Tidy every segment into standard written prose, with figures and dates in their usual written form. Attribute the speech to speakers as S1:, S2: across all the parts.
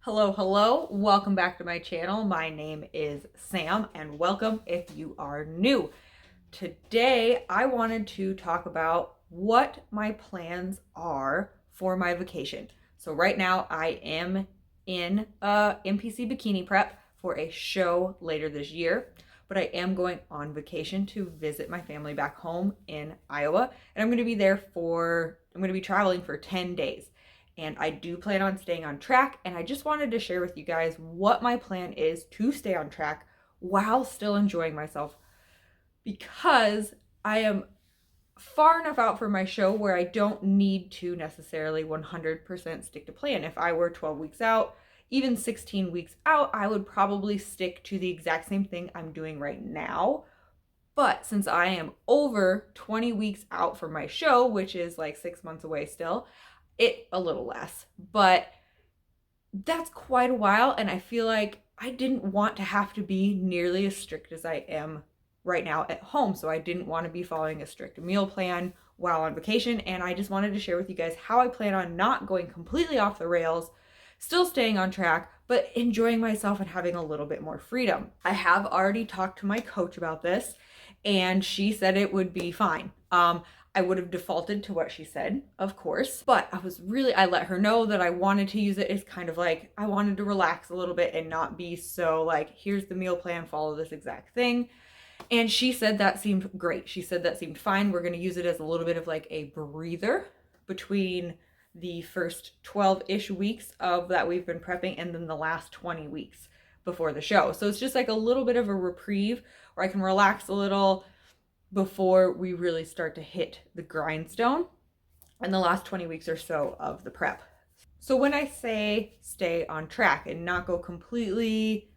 S1: Hello, hello. Welcome back to my channel. My name is Sam and welcome if you are new. Today, I wanted to talk about what my plans are for my vacation. So right now I am in NPC bikini prep for a show later this year, but I am going on vacation to visit my family back home in Iowa, and I'm going to be traveling for 10 days. And I do plan on staying on track, and I just wanted to share with you guys what my plan is to stay on track while still enjoying myself because I am far enough out for my show where I don't need to necessarily 100% stick to plan. If I were 12 weeks out, even 16 weeks out, I would probably stick to the exact same thing I'm doing right now. But since I am over 20 weeks out from my show, which is like 6 months away still, it a little less. But that's quite a while, and I feel like I didn't want to have to be nearly as strict as I am right now at home. So I didn't want to be following a strict meal plan while on vacation, and I just wanted to share with you guys how I plan on not going completely off the rails, still staying on track, but enjoying myself and having a little bit more freedom. I have already talked to my coach about this, and she said it would be fine. I would have defaulted to what she said, of course, but I let her know that I wanted to use it as kind of like, I wanted to relax a little bit and not be so like, here's the meal plan, follow this exact thing. And she said that seemed great. She said that seemed fine. We're going to use it as a little bit of like a breather between the first 12-ish weeks of that we've been prepping and then the last 20 weeks before the show. So it's just like a little bit of a reprieve where I can relax a little before we really start to hit the grindstone in the last 20 weeks or so of the prep. So when I say stay on track and not go completely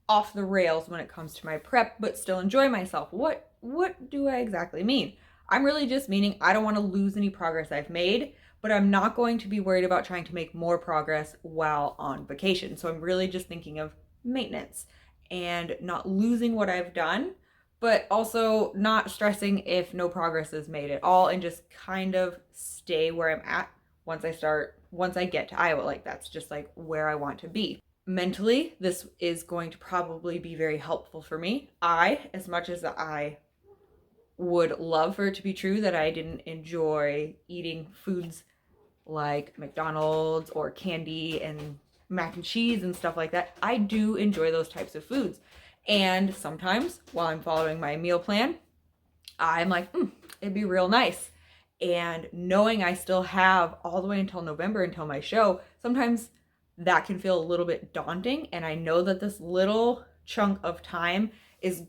S1: off the rails when it comes to my prep, but still enjoy myself, what do I exactly mean? I'm really just meaning I don't want to lose any progress I've made, but I'm not going to be worried about trying to make more progress while on vacation. So I'm really just thinking of maintenance and not losing what I've done, but also not stressing if no progress is made at all and just kind of stay where I'm at once I get to Iowa. Like that's just like where I want to be. Mentally, this is going to probably be very helpful for me. As much as I would love for it to be true that I didn't enjoy eating foods like McDonald's or candy and mac and cheese and stuff like that, I do enjoy those types of foods. And sometimes while I'm following my meal plan, I'm like, it'd be real nice. And knowing I still have all the way until November until my show, sometimes that can feel a little bit daunting. And I know that this little chunk of time is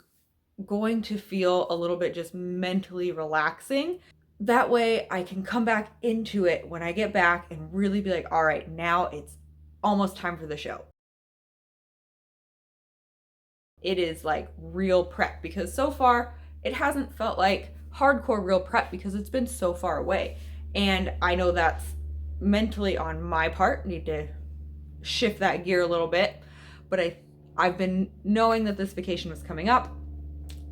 S1: going to feel a little bit just mentally relaxing. That way I can come back into it when I get back and really be like, all right, now it's almost time for the show. It is like real prep because so far it hasn't felt like hardcore real prep because it's been so far away. And I know that's mentally on my part, need to shift that gear a little bit. But I've been knowing that this vacation was coming up,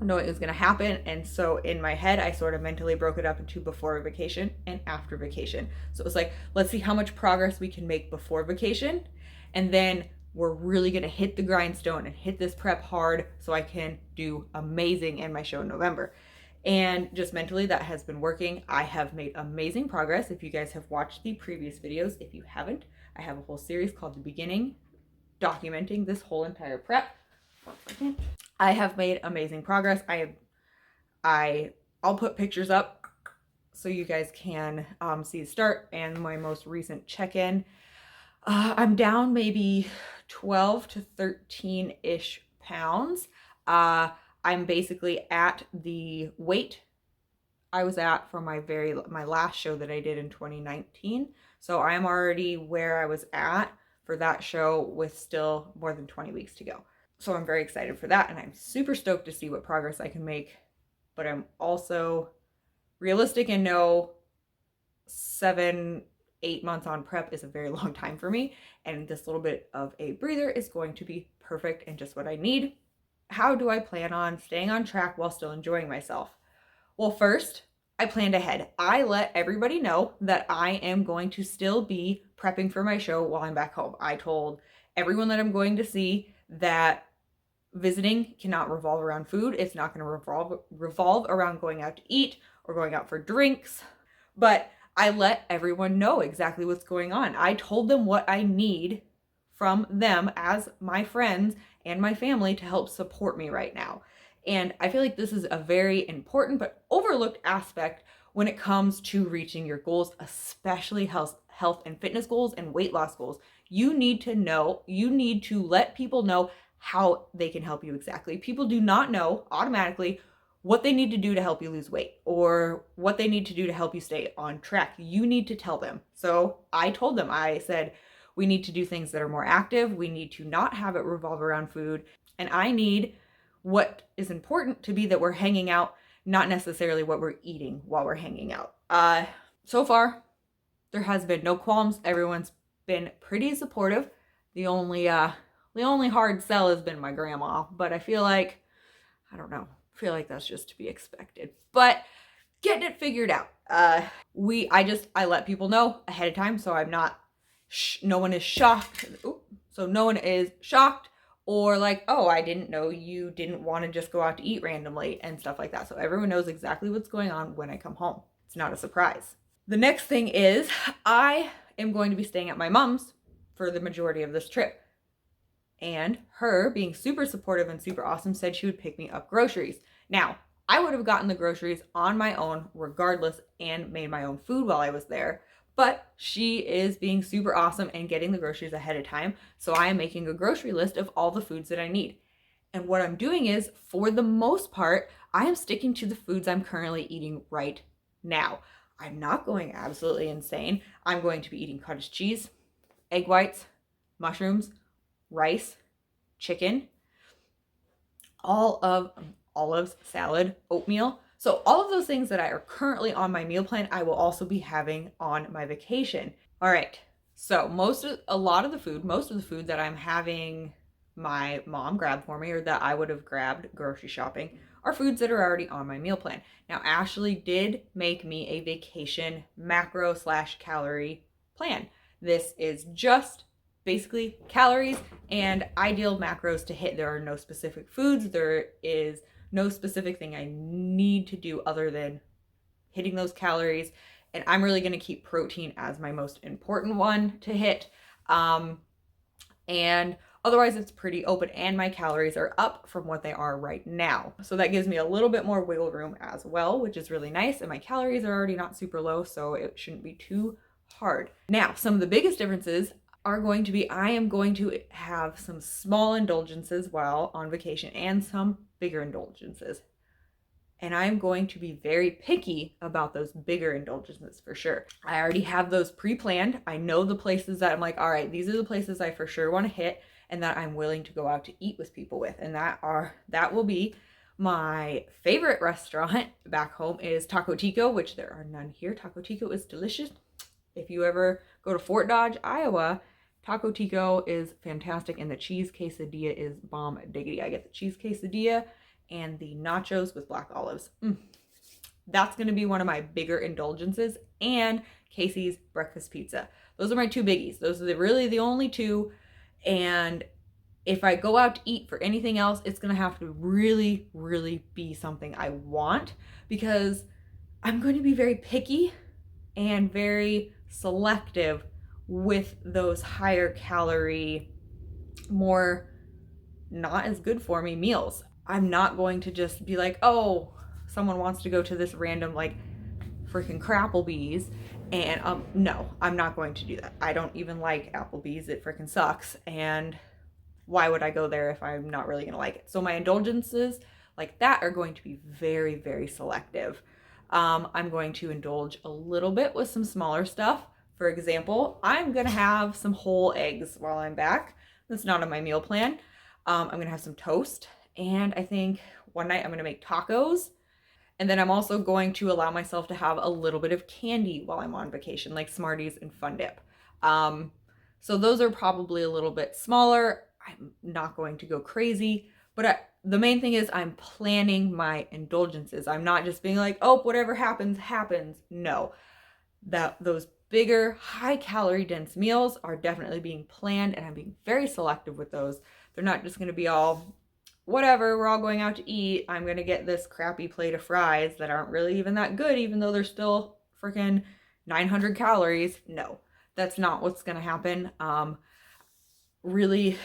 S1: knowing it was going to happen, and so in my head I sort of mentally broke it up into before vacation and after vacation. So it was like, let's see how much progress we can make before vacation, and then we're really going to hit the grindstone and hit this prep hard so I can do amazing in my show in November. And just mentally that has been working. I have made amazing progress. If you guys have watched the previous videos, if you haven't, I have a whole series called The Beginning documenting this whole entire prep. I have made amazing progress. I'll put pictures up so you guys can see the start and my most recent check-in. I'm down maybe 12 to 13-ish pounds. I'm basically at the weight I was at for my last show that I did in 2019. So I'm already where I was at for that show with still more than 20 weeks to go. So I'm very excited for that, and I'm super stoked to see what progress I can make. But I'm also realistic and know 7-8 months on prep is a very long time for me, and this little bit of a breather is going to be perfect and just what I need. How do I plan on staying on track while still enjoying myself? Well, first, I planned ahead. I let everybody know that I am going to still be prepping for my show while I'm back home. I told everyone that I'm going to see that visiting cannot revolve around food. It's not going to revolve around going out to eat or going out for drinks. But I let everyone know exactly what's going on. I told them what I need from them as my friends and my family to help support me right now. And I feel like this is a very important but overlooked aspect when it comes to reaching your goals, especially health and fitness goals and weight loss goals. You need to let people know how they can help you exactly. People do not know automatically what they need to do to help you lose weight or what they need to do to help you stay on track. You need to tell them. So I told them, I said, we need to do things that are more active. We need to not have it revolve around food. And I need what is important to be that we're hanging out, not necessarily what we're eating while we're hanging out. So far, there has been no qualms. Everyone's been pretty supportive. The only hard sell has been my grandma, but I feel like, I don't know, I feel like that's just to be expected. But getting it figured out. I let people know ahead of time, so I'm not, no one is shocked. So no one is shocked or like, oh, I didn't know you didn't want to just go out to eat randomly and stuff like that. So everyone knows exactly what's going on when I come home. It's not a surprise. The next thing is I am going to be staying at my mom's for the majority of this trip. And her, being super supportive and super awesome, said she would pick me up groceries. Now, I would have gotten the groceries on my own regardless and made my own food while I was there. But she is being super awesome and getting the groceries ahead of time. So I am making a grocery list of all the foods that I need. And what I'm doing is, for the most part, I am sticking to the foods I'm currently eating right now. I'm not going absolutely insane. I'm going to be eating cottage cheese, egg whites, mushrooms, rice, chicken, all of olives, salad, oatmeal. So all of those things that are currently on my meal plan, I will also be having on my vacation. All right. So most of the food that I'm having my mom grab for me or that I would have grabbed grocery shopping are foods that are already on my meal plan. Now, Ashley did make me a vacation macro/calorie plan. This is just basically calories and ideal macros to hit. There are no specific foods. There is no specific thing I need to do other than hitting those calories. And I'm really going to keep protein as my most important one to hit. And otherwise it's pretty open and my calories are up from what they are right now. So that gives me a little bit more wiggle room as well, which is really nice. And my calories are already not super low, so it shouldn't be too hard. Now, some of the biggest differences are going to be, I am going to have some small indulgences while on vacation and some bigger indulgences. And I'm going to be very picky about those bigger indulgences for sure. I already have those pre-planned. I know the places that I'm like, all right, these are the places I for sure want to hit and that I'm willing to go out to eat with people with. And that will be my favorite restaurant back home is Taco Tico, which there are none here. Taco Tico is delicious. If you ever go to Fort Dodge, Iowa, Taco Tico is fantastic, and the cheese quesadilla is bomb diggity. I get the cheese quesadilla and the nachos with black olives. That's going to be one of my bigger indulgences, and Casey's breakfast pizza. Those are my two biggies. Those are really the only two, and if I go out to eat for anything else, it's going to have to really, really be something I want, because I'm going to be very picky and very selective with those higher calorie, more not as good for me meals. I'm not going to just be like, oh, someone wants to go to this random like freaking Crapplebee's, and no, I'm not going to do that. I don't even like Applebee's. It freaking sucks, and why would I go there if I'm not really gonna like it? So my indulgences like that are going to be very, very selective. I'm going to indulge a little bit with some smaller stuff. For example, I'm gonna have some whole eggs while I'm back. That's not on my meal plan. I'm gonna have some toast, and I think one night I'm gonna make tacos. And then I'm also going to allow myself to have a little bit of candy while I'm on vacation, like Smarties and Fun Dip. So those are probably a little bit smaller. I'm not going to go crazy, but the main thing is I'm planning my indulgences. I'm not just being like, oh, whatever happens, happens. No, those bigger, high calorie dense meals are definitely being planned, and I'm being very selective with those. They're not just going to be all, whatever, we're all going out to eat. I'm going to get this crappy plate of fries that aren't really even that good, even though they're still freaking 900 calories. No, that's not what's going to happen. Really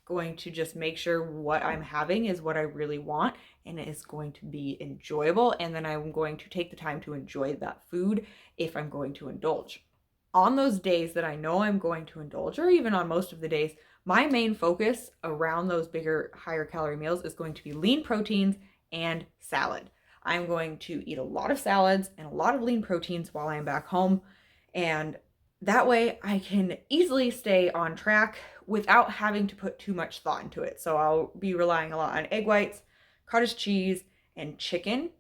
S1: going to just make sure what I'm having is what I really want and it is going to be enjoyable. And then I'm going to take the time to enjoy that food if I'm going to indulge. On those days that I know I'm going to indulge, or even on most of the days, my main focus around those bigger, higher calorie meals is going to be lean proteins and salad. I'm going to eat a lot of salads and a lot of lean proteins while I'm back home. And that way I can easily stay on track without having to put too much thought into it. So I'll be relying a lot on egg whites, cottage cheese, and chicken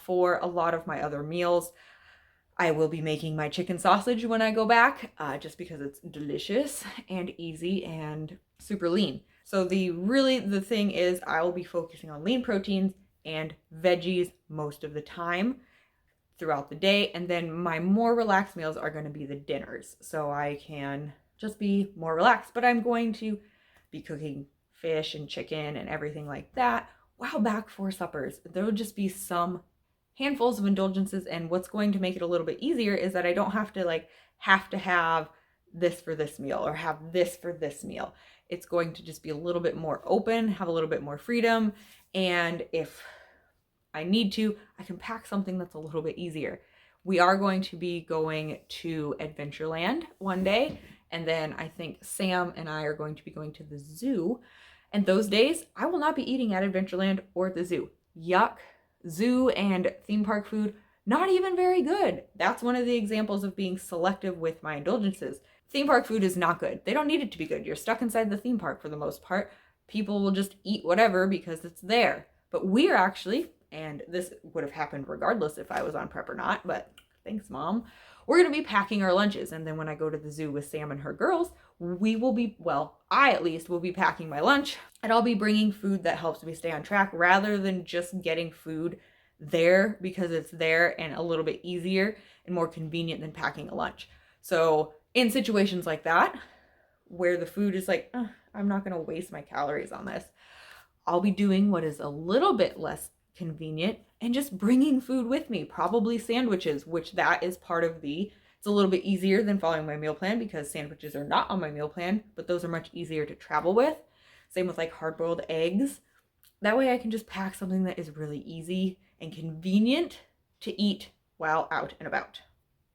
S1: for a lot of my other meals. I will be making my chicken sausage when I go back, just because it's delicious and easy and super lean. So the thing is I will be focusing on lean proteins and veggies most of the time throughout the day. And then my more relaxed meals are going to be the dinners. So I can just be more relaxed, but I'm going to be cooking fish and chicken and everything like that while back for suppers. There'll just be some handfuls of indulgences, and what's going to make it a little bit easier is that I don't have to have this for this meal or have this for this meal. It's going to just be a little bit more open, have a little bit more freedom, and if I need to, I can pack something that's a little bit easier. We are going to be going to Adventureland one day, and then I think Sam and I are going to be going to the zoo. And those days, I will not be eating at Adventureland or at the zoo. Yuck. Zoo and theme park food, not even very good. That's one of the examples of being selective with my indulgences. Theme park food is not good. They don't need it to be good. You're stuck inside the theme park for the most part. People will just eat whatever because it's there. But we are actually, and this would have happened regardless if I was on prep or not, but thanks, Mom. We're going to be packing our lunches. And then when I go to the zoo with Sam and her girls, I at least will be packing my lunch, and I'll be bringing food that helps me stay on track rather than just getting food there because it's there and a little bit easier and more convenient than packing a lunch. So in situations like that, where the food is like, I'm not going to waste my calories on this, I'll be doing what is a little bit less convenient and just bringing food with me, probably sandwiches, which that is part of it's a little bit easier than following my meal plan because sandwiches are not on my meal plan, but those are much easier to travel with. Same with hard-boiled eggs. That way I can just pack something that is really easy and convenient to eat while out and about.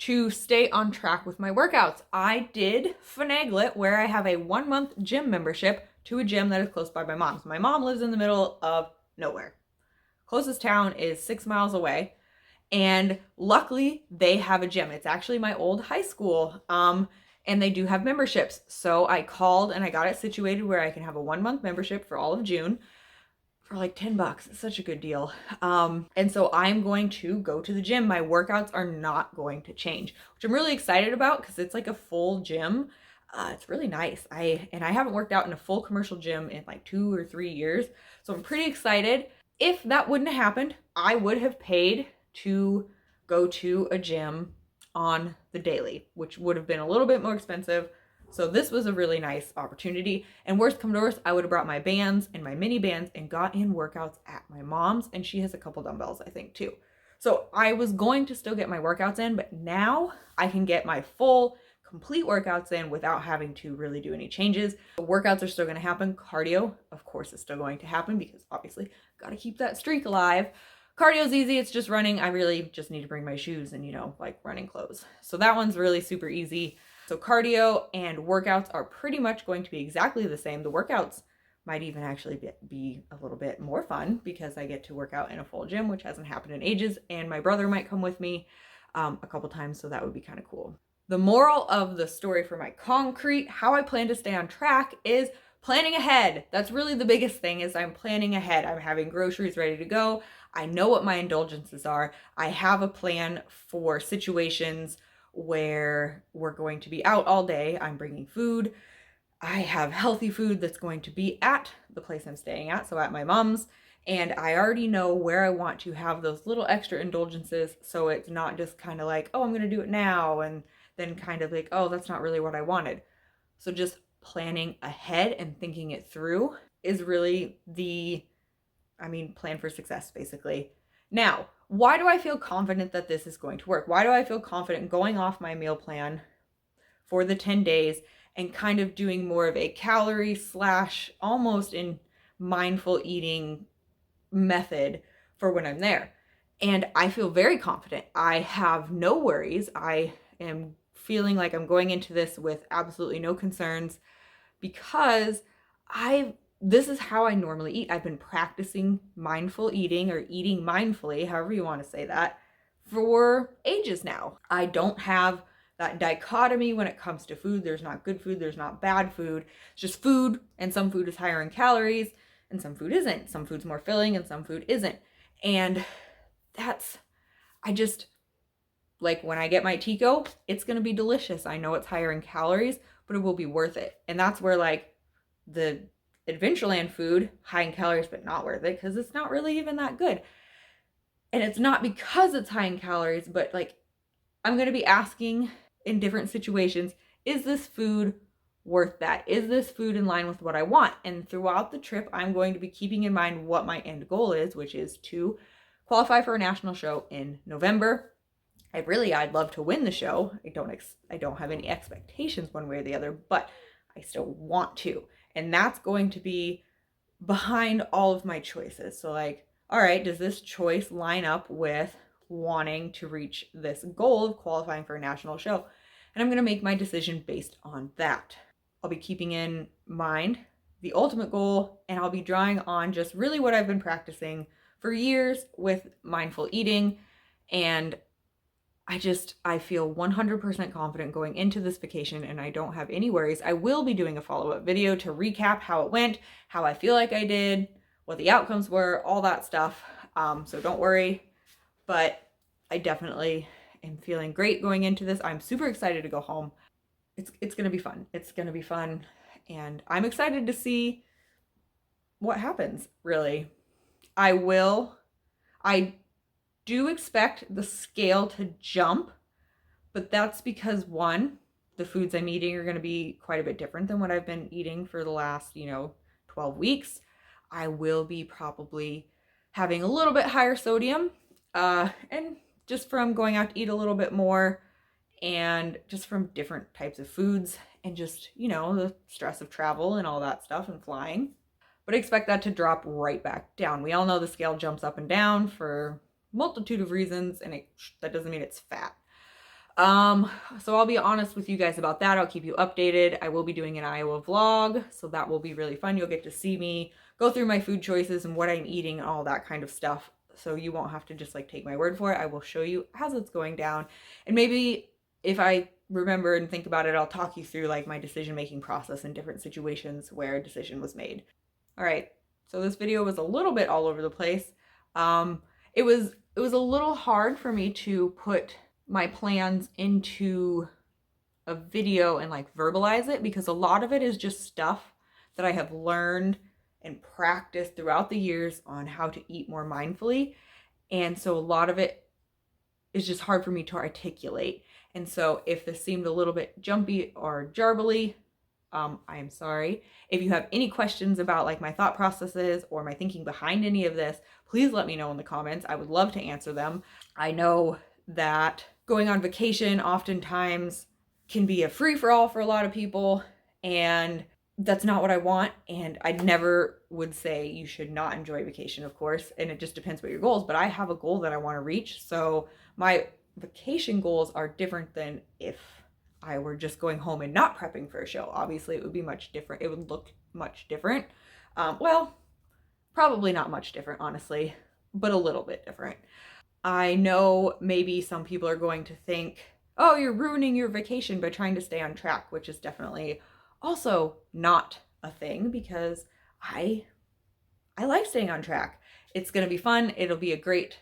S1: To stay on track with my workouts, I did finagle it where I have a 1-month gym membership to a gym that is close by my mom's. My mom lives in the middle of nowhere. Closest town is 6 miles away. And luckily they have a gym. It's actually my old high school. And they do have memberships. So I called and I got it situated where I can have a 1-month membership for all of June for like $10. It's such a good deal. And so I'm going to go to the gym. My workouts are not going to change, which I'm really excited about because it's like a full gym. It's really nice. I haven't worked out in a full commercial gym in like 2 or 3 years. So I'm pretty excited. If that wouldn't have happened, I would have paid to go to a gym on the daily, which would have been a little bit more expensive. So this was a really nice opportunity. And worst come to worst, I would have brought my bands and my mini bands and got in workouts at my mom's. And she has a couple dumbbells, I think, too. So I was going to still get my workouts in, but now I can get my full, complete workouts in without having to really do any changes. The workouts are still going to happen. Cardio, of course, is still going to happen because obviously got to keep that streak alive. Cardio's easy. It's just running. I really just need to bring my shoes and, running clothes. So that one's really super easy. So cardio and workouts are pretty much going to be exactly the same. The workouts might even actually be a little bit more fun because I get to work out in a full gym, which hasn't happened in ages. And my brother might come with me a couple times. So that would be kind of cool. The moral of the story for my concrete, how I plan to stay on track, is planning ahead. That's really the biggest thing, is I'm planning ahead. I'm having groceries ready to go. I know what my indulgences are. I have a plan for situations where we're going to be out all day. I'm bringing food. I have healthy food that's going to be at the place I'm staying at, so at my mom's, and I already know where I want to have those little extra indulgences, so it's not just kind of like, oh, I'm going to do it now, and then kind of like, oh, that's not really what I wanted. So just planning ahead and thinking it through is really plan for success, basically. Now, why do I feel confident that this is going to work? Why do I feel confident going off my meal plan for the 10 days and kind of doing more of a calorie slash almost in mindful eating method for when I'm there? And I feel very confident. I have no worries. I am feeling like I'm going into this with absolutely no concerns because this is how I normally eat. I've been practicing mindful eating or eating mindfully, however you want to say that, for ages now. I don't have that dichotomy when it comes to food. There's not good food, there's not bad food. It's just food, and some food is higher in calories and some food isn't. Some food's more filling and some food isn't. And I just, like when I get my Tico, it's going to be delicious. I know it's higher in calories, but it will be worth it. And that's where like the Adventureland food, high in calories, but not worth it because it's not really even that good. And it's not because it's high in calories, but like I'm going to be asking in different situations, is this food worth that? Is this food in line with what I want? And throughout the trip, I'm going to be keeping in mind what my end goal is, which is to qualify for a national show in November. I'd love to win the show. I don't have any expectations one way or the other, but I still want to. And that's going to be behind all of my choices. So like, all right, does this choice line up with wanting to reach this goal of qualifying for a national show? And I'm going to make my decision based on that. I'll be keeping in mind the ultimate goal, and I'll be drawing on just really what I've been practicing for years with mindful eating. And I feel 100% confident going into this vacation, and I don't have any worries. I will be doing a follow-up video to recap how it went, how I feel like I did, what the outcomes were, all that stuff. So don't worry, but I definitely am feeling great going into this. I'm super excited to go home. It's going to be fun. It's going to be fun, and I'm excited to see what happens, really. I do expect the scale to jump, but that's because one, the foods I'm eating are going to be quite a bit different than what I've been eating for the last, 12 weeks. I will be probably having a little bit higher sodium, and just from going out to eat a little bit more and just from different types of foods and just, the stress of travel and all that stuff and flying. But I expect that to drop right back down. We all know the scale jumps up and down for multitude of reasons, and that doesn't mean it's fat. So I'll be honest with you guys about that. I'll keep you updated. I will be doing an Iowa vlog, so that will be really fun. You'll get to see me go through my food choices and what I'm eating and all that kind of stuff. So you won't have to just like take my word for it. I will show you as it's going down. And maybe if I remember and think about it, I'll talk you through like my decision-making process in different situations where a decision was made. All right. So this video was a little bit all over the place. It was a little hard for me to put my plans into a video and like verbalize it because a lot of it is just stuff that I have learned and practiced throughout the years on how to eat more mindfully. And so a lot of it is just hard for me to articulate. And so if this seemed a little bit jumpy or jarbly, I am sorry. If you have any questions about like my thought processes or my thinking behind any of this, please let me know in the comments. I would love to answer them. I know that going on vacation oftentimes can be a free-for-all for a lot of people, and that's not what I want. And I never would say you should not enjoy vacation, of course, and it just depends what your goals, but I have a goal that I want to reach. So my vacation goals are different than if I were just going home and not prepping for a show. Obviously, it would be much different. It would look much different. Well, probably not much different, honestly, but a little bit different. I know maybe some people are going to think, oh, you're ruining your vacation by trying to stay on track, which is definitely also not a thing because I like staying on track. It's going to be fun. It'll be a great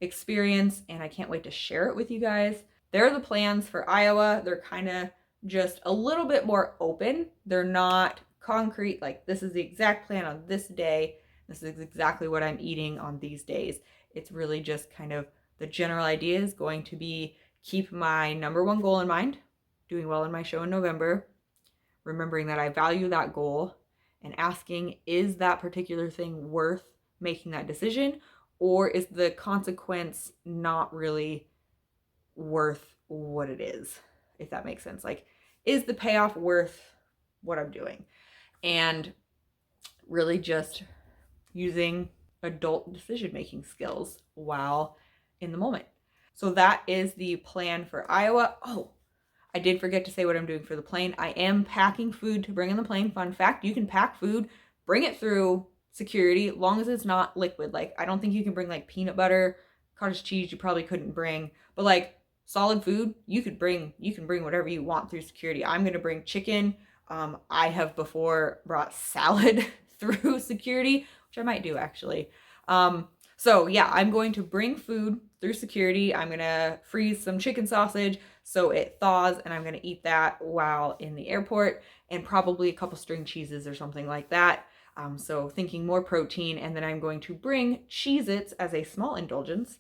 S1: experience, and I can't wait to share it with you guys. There are the plans for Iowa. They're kind of just a little bit more open. They're not concrete, like this is the exact plan on this day. This is exactly what I'm eating on these days. It's really just kind of the general idea is going to be keep my number one goal in mind, doing well in my show in November, remembering that I value that goal, and asking, is that particular thing worth making that decision? Or is the consequence not really worth what it is? If that makes sense. Like, is the payoff worth what I'm doing? And really just using adult decision making skills while in the moment. So that is the plan for Iowa. Oh, I did forget to say what I'm doing for the plane. I am packing food to bring in the plane. Fun fact, you can pack food, bring it through security, long as it's not liquid. Like, I don't think you can bring like peanut butter, cottage cheese, you probably couldn't bring. But like solid food, you can bring whatever you want through security. I'm gonna bring chicken. I have before brought salad through security, which I might do actually. So yeah, I'm going to bring food through security. I'm gonna freeze some chicken sausage so it thaws, and I'm gonna eat that while in the airport, and probably a couple string cheeses or something like that. So thinking more protein, and then I'm going to bring Cheez-Its as a small indulgence,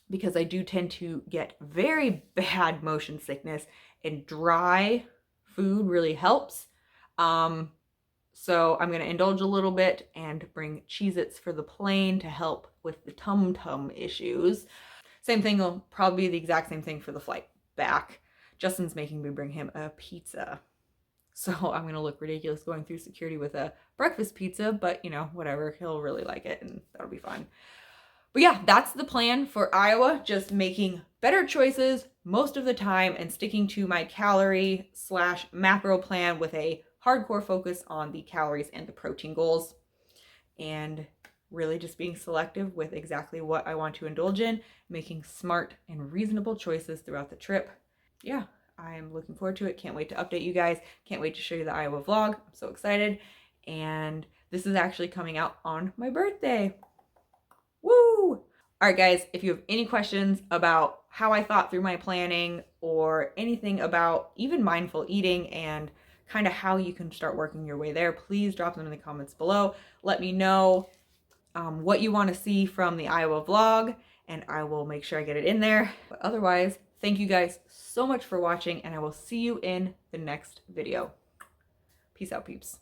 S1: because I do tend to get very bad motion sickness, and dry food really helps. So I'm going to indulge a little bit and bring Cheez-Its for the plane to help with the tum-tum issues. Same thing will probably be the exact same thing for the flight back. Justin's making me bring him a pizza. So I'm going to look ridiculous going through security with a breakfast pizza, but you know, whatever, he'll really like it and that'll be fun. But yeah, that's the plan for Iowa, just making better choices most of the time and sticking to my calorie / macro plan with a hardcore focus on the calories and the protein goals, and really just being selective with exactly what I want to indulge in, making smart and reasonable choices throughout the trip. Yeah, I'm looking forward to it. Can't wait to update you guys. Can't wait to show you the Iowa vlog. I'm so excited. And this is actually coming out on my birthday. Woo! All right, guys, if you have any questions about how I thought through my planning or anything about even mindful eating and kind of how you can start working your way there, please drop them in the comments below. Let me know what you want to see from the Iowa vlog, and I will make sure I get it in there. But otherwise, thank you guys so much for watching, and I will see you in the next video. Peace out, peeps.